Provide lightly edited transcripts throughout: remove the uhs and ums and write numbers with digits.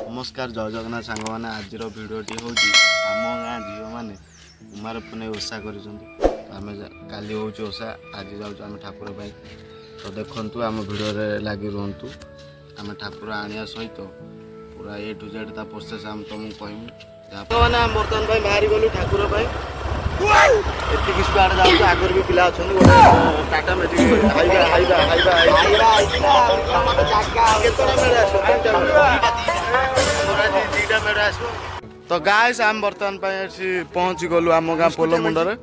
नमस्कार जय जगन्नाथ सांग मैंने आज भिडटी हूँ आम गाँ झील मैंने कुमार पुणे ओषा कर काली हूँ ओषा आज जाऊँ ठाकुर पाई तो देखु आम भिडियो लगी रुहतु आम ठाकुर आने सहित पूरा ए टू जेड प्रोसेस आम तुमको कहूँ मैंने बर्तमान बाहरी गलु ठाकुर एतिक स्पीड जाऊँ आगर भी पिला अच्छा Tata magic Hyva Hyva Hyva तो गाइस आम बर्तमान पहुँची गलु आम गाँ पोल मुंडे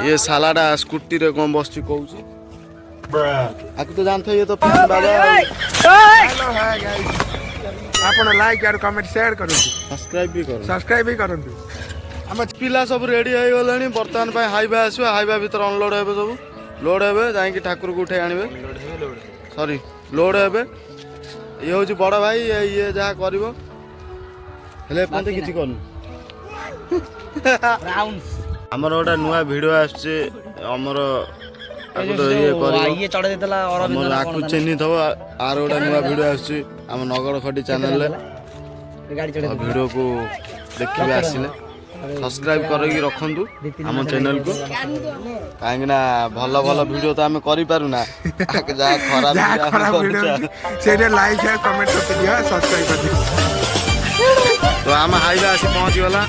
ये सालाडा स्कूटी रे कौन बस कहूँ आपको तो जानते ये तो बाबा आपण लाइक और कमेंट शेयर करूँ सब्सक्राइब भी करूँ आम पिला सब रेडी हो गले बर्तमान हाइवा आसो हाइवा भर अनलोड हे सब लोड हे जाकि ठाकुर को उठे आने सॉरी लोड हे ये हूँ बड़ भाई ये जहाँ कर किसी कर आमर गोटे नुआ भिडियो आमर ये आपको चिन्ह थो आर गोटे नुआ भिडियो आम नगर खटी चैनल भिडियो को देखिए आसिले सब्सक्राइब करके रखु आम चैनल को कहीं भल भल वीडियो तो आम कर लाइक है कमेंट सब्सक्राइब कर तो आम हाइवा आसी पहुँची गला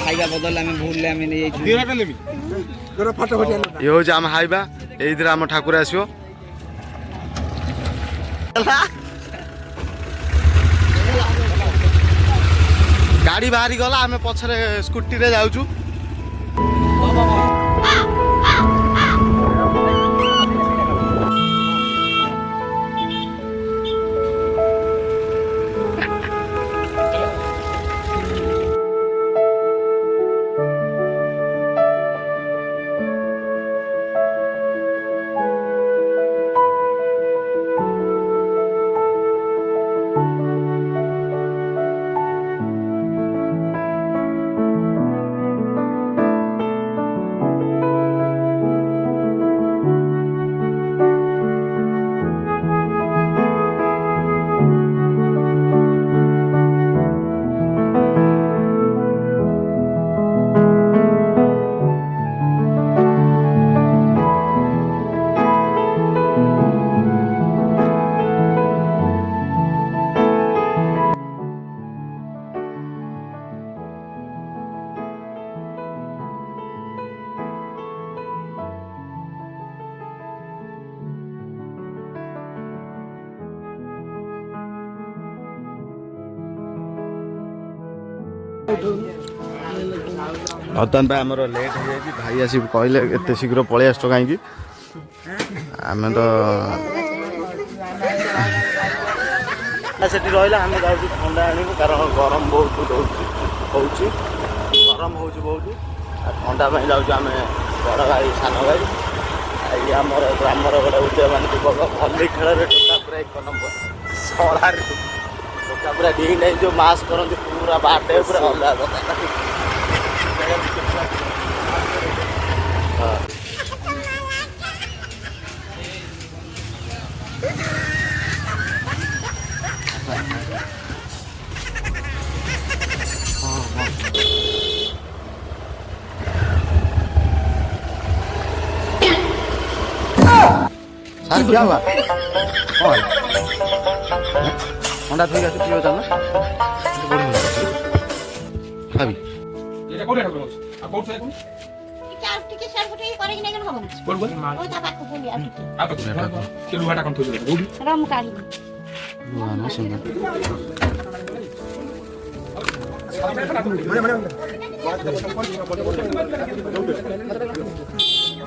हाइवा बदल आम भूल ये हूँ आम हाइवा ये आम ठाकुर आसो गाड़ी बाहरी गला आम पछरे स्कूटी रे जाऊँ बर्तमान भाई आमर लेट हो जाए भाई आस कहले एत शीघ्र पलि आस कहीं आम तो से रहा आम जाऊँ ठंडा आणु कारण गरम बहुत हो गरम हो बहुत ठंडा जाऊँ आम बड़ भाई सान भाई आमर ग्रामर गोटे उदयमान युवक भली खेल टोका पूरा 1 नंबर सलार टोका पूरा डी नहीं जो मास करते पूरा बाटे पूरा अलग सर क्या हुआ अंडा ठीक है पियो चल खाबी এটা কোন রাখবো আর কোন সাইড কোন চার টিকে শেয়ার করে করে কিনা কেন হবে কোন কোন ওই তা পাকো বলি আর আপা কে লুহাটা কোন থইলো বুড়ি রাম কারি ना सुन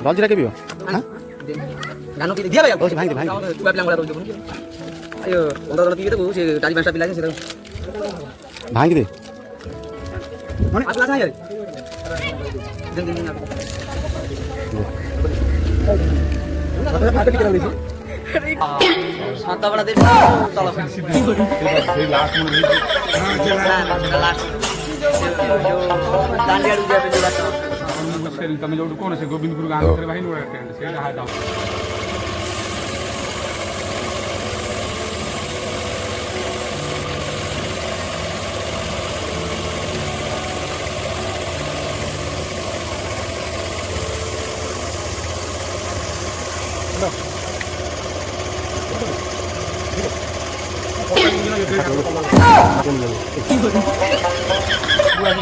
रंजीरा के पियो हां गानो की दिया भाई भाई भाई तू पिला मला दो आयो 15 पिए तो से 4-5 पिला से भाई दे माने आतला चाहिए दिन साता बड़ा दे चलो लास्ट में लास्ट दांडिया रुजिया पे बात तमे जो कोन से गोविंदपुर गांव करे भाई नो से हाय दाओ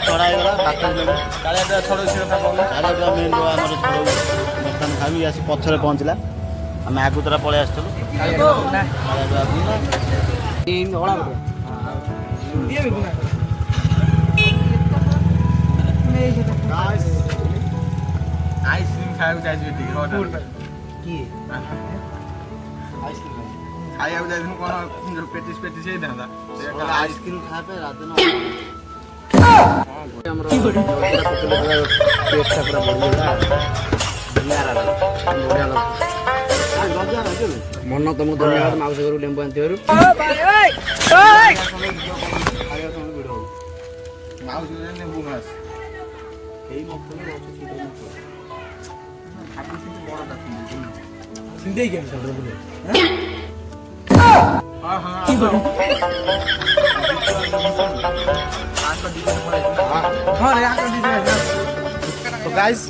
ଛଡ଼ା ହେଇଗଲା କାଳିଆ ଛଡ଼ଉଛି କଥା କହୁନ କାଳିଆ ମେନ୍ ଆମର ଛଡ଼ଉଛି ବର୍ତ୍ତମାନ ଖାଇବି ଆସି ପଛରେ ପହଞ୍ଚିଲା ଆମେ ଆଗୁତରା ପଳେଇ ଆସିଥିଲୁ ଆଇସ୍କ୍ରିମ୍ ଖାଇବାକୁ ଯାଇଛୁ ଟିକେ ଖାଇବାକୁ ଯାଇଥିଲୁ କ'ଣ ପେଟିସ୍ ହେଇଥାନ୍ତା ଆଇସ୍କ୍ରିମ୍ ଖାଇବା ରାତି ଆମର ଟେଷ୍ଟଟା ପୁରା ବଢ଼ିଗଲା ମନ ତମକୁ ଧନ୍ୟବାଦ ମାଉସୀ ଘରୁ ଲେମ୍ବୁ ଆଣିଥିବାରୁ ମାଉସୀ ନେବୁ ମାସ तो गाइस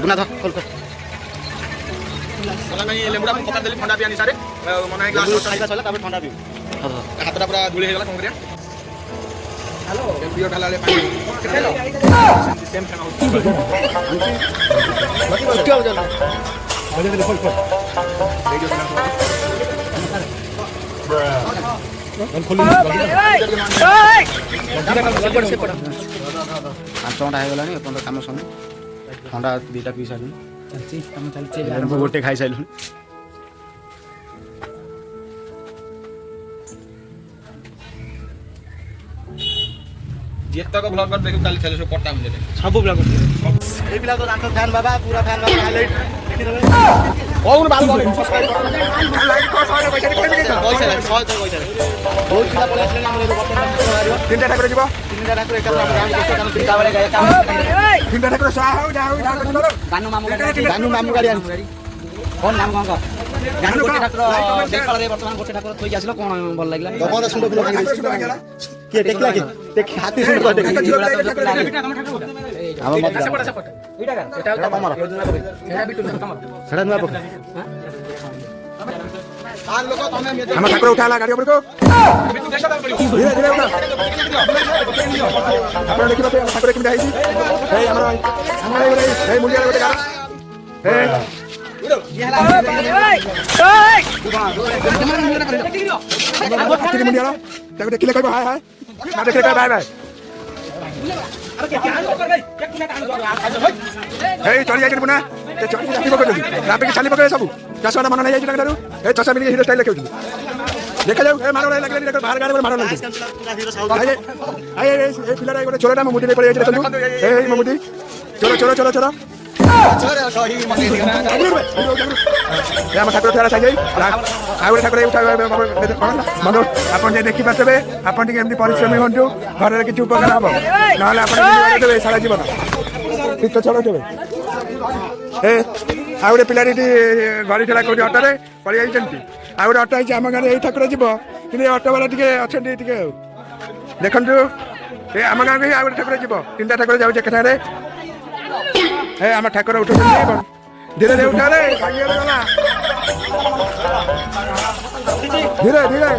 बुना था खोल कर ଲେମ୍ବୁଟା ମୁଁ ପକା ଦେଲି ଥଣ୍ଡା ପିଆନି ସାରେ ମନେ ହେଇକି ଖାଇବା ସରିଲା ତାପରେ ଥଣ୍ଡା ପିଉ ହାତଟା ପୁରା ଧୂଳି ହେଇଗଲା କ'ଣ କରିବା ହ୍ୟାଲୋ ପିଓ ଢାଲା ବେଳେ ପାଣି ସେମ୍ ଫେଣ ପାଞ୍ଚ ଘଣ୍ଟା ହେଇଗଲାଣି ଏପର୍ଯ୍ୟନ୍ତ କାମ ସରିନି ଥଣ୍ଡା ଦୁଇଟା ପିଇ ସାରିଲୁଣି ଲେମ୍ବୁ ଗୋଟେ ଖାଇସାରିଲୁଣି ଯେତକ ବ୍ଲଗ୍ କରି ଦେଖିବୁ କାଲି ଥିଲେ ସବୁ ପଟା ମିଳେ ସବୁ ବ୍ଲଗ୍ এই পিলা তো জানতো ফ্যান বাবা পুরা ফ্যান বাবা হাইলাইট দেখি দেবে কোন বাল বলে সাবস্ক্রাইব করো লাইক কর সবাই পয়সা কই দিকে পয়সা লাগে 100 তো পয়সা বহুত পিলা পড়ে আসলে আমরা এই বর্তমান মারিও তিনটা ঠাকুর যাব তিনটা ঠাকুর একটা আমরা গান করতে কারণ তিনটা বেলা গায় কাম তিনটা ঠাকুর যাও গানু মামু গাড়ি আনি কোন নাম কଣ ଗାନୁ ଗୋଟେ ଠାକୁର ବେକଳରେ ବର୍ତ୍ତମାନ ଗୋଟେ ଠାକୁର ଥୋଇକି ଆସିଲ କଣ ଭଲ ଲାଗିଲା ତମର ସୁଣ୍ଡ ଫୁଲ ଖାଇ କିଏ ଟେକିଲା କି ଟେକି ହାତୀ ସୁଣ୍ଡ କରି ଟେକି ଆମ ମତ ଏଇଟା ଏଟା ତମର ଏଟା ବିଟୁ ତମର ସେଟା ନୂଆ ପକା हम ठाकुर उठाला गाड़ी ऊपर को धीरे धीरे उठा आपण देखि बते ठाकुर केमि आइछि हे हमरा हे मुंडिया गोटे गाड़ा हे मुंडिया ताको देखिले कहबो हाय हाय ना देखिले कहबो बाय बाय हे चली जाई बुना ते चली जाती पकड़ रापे के छाली पकड़ सब चासवाना मन नहीं जाई टाकू हे चसा मिली हीरो स्टाइल लेके देखा जाऊ हे मारो नहीं लगले बाहर गाड़ी मारो नहीं आए ए पिला रे गोटे छोराटा मुडी ने पड़े जाई चलू हे मुडी चलो चलो चलो चलो हम ठाकुर ठेला चाहिए आउ ठाकुर उठा मन आप देखी पारे आप परिश्रमी हूँ घर में किसी उपकार हम ना देवे सारा जीवन ठीक चलो देवे ए आउ गोटे पिला गड़ी ठेला कौटी अटोरे पड़े जाइए आउ गोटे अटो है आम गाँव यही ठाकुर जीव कि अटो वाला टे अच्छा देखु ए आम गाँव को आउ गोटे ठाकुर जीव तीनटा ठाकुर जाऊे एक ठाकुर हे आम ठाकुर उठा धीरे धीरे उठा रे धीरे धीरे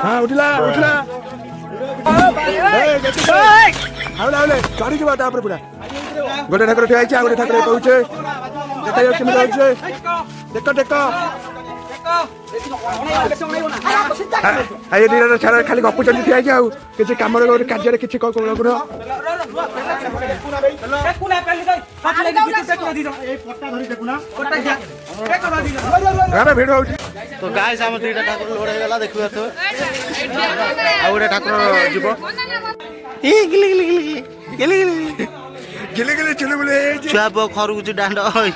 हाँ उठला उठला चढ़ी जा पूरा गोटे ठाकुर ठिया आ गोटे ठाकुर कहूचे देखा केमी होचे देख देख ये दिन छाड़ खाली गपुचंदी ठिया आउ किसी कम गोटे कार्य किसी भिड़ हो तो गाइस हम दुईटा ठाकुर लोड हो गला देखिबा तो आ गोटे ठाकुर जीव ई गिली गिली गिली गिली गिली गिली गिली चुलबुले छुआ पो खरगुची डांड होय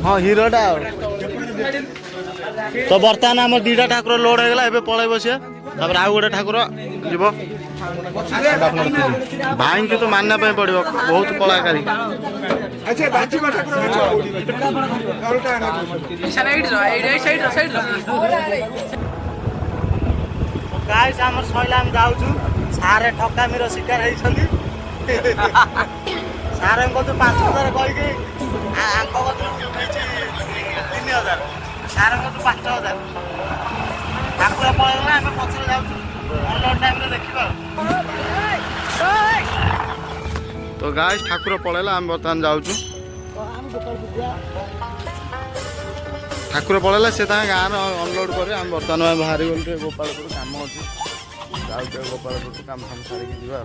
हाँ हीरोटा तो बर्तमान आम दुईटा ठाकुर लोड हो गला एबे पळेबो से तापर आउ गोटे ठाकुर जीव भाई को तो मानना पे पड़ो बहुत कलाकारी गाइस हमर सैला हम जाउछु सारे ठकामीर शिकार होइछन्ती ସାର୍ଙ୍କ କତୁ 5,000 କହିକି ଆଙ୍କ କତୁ ନେଇଛି 3,000 ସାର୍ଙ୍କ କତୁ 5,000 ଠାକୁର ପଳେଇଗଲା ଆମେ ପଛରେ ଯାଉଛୁ ଅନଲାଇନ୍ ଟାଇମ୍ରେ ଦେଖିବା ତ ଗାଇସ୍ ଠାକୁର ପଳେଇଲା ଆମେ ବର୍ତ୍ତମାନ ଯାଉଛୁ ଠାକୁର ପଳେଇଲା ସେ ତାଙ୍କ ଗାଁରେ ଅନଲୋଡ଼ କରି ଆମେ ବର୍ତ୍ତମାନ ବାହାରି ଗଲୁ ଟିକେ ଗୋପାଳପୁର କାମ ଅଛି ଯାଉ ଟିକେ ଗୋପାଳପୁର କାମ ସାରିକି ଯିବା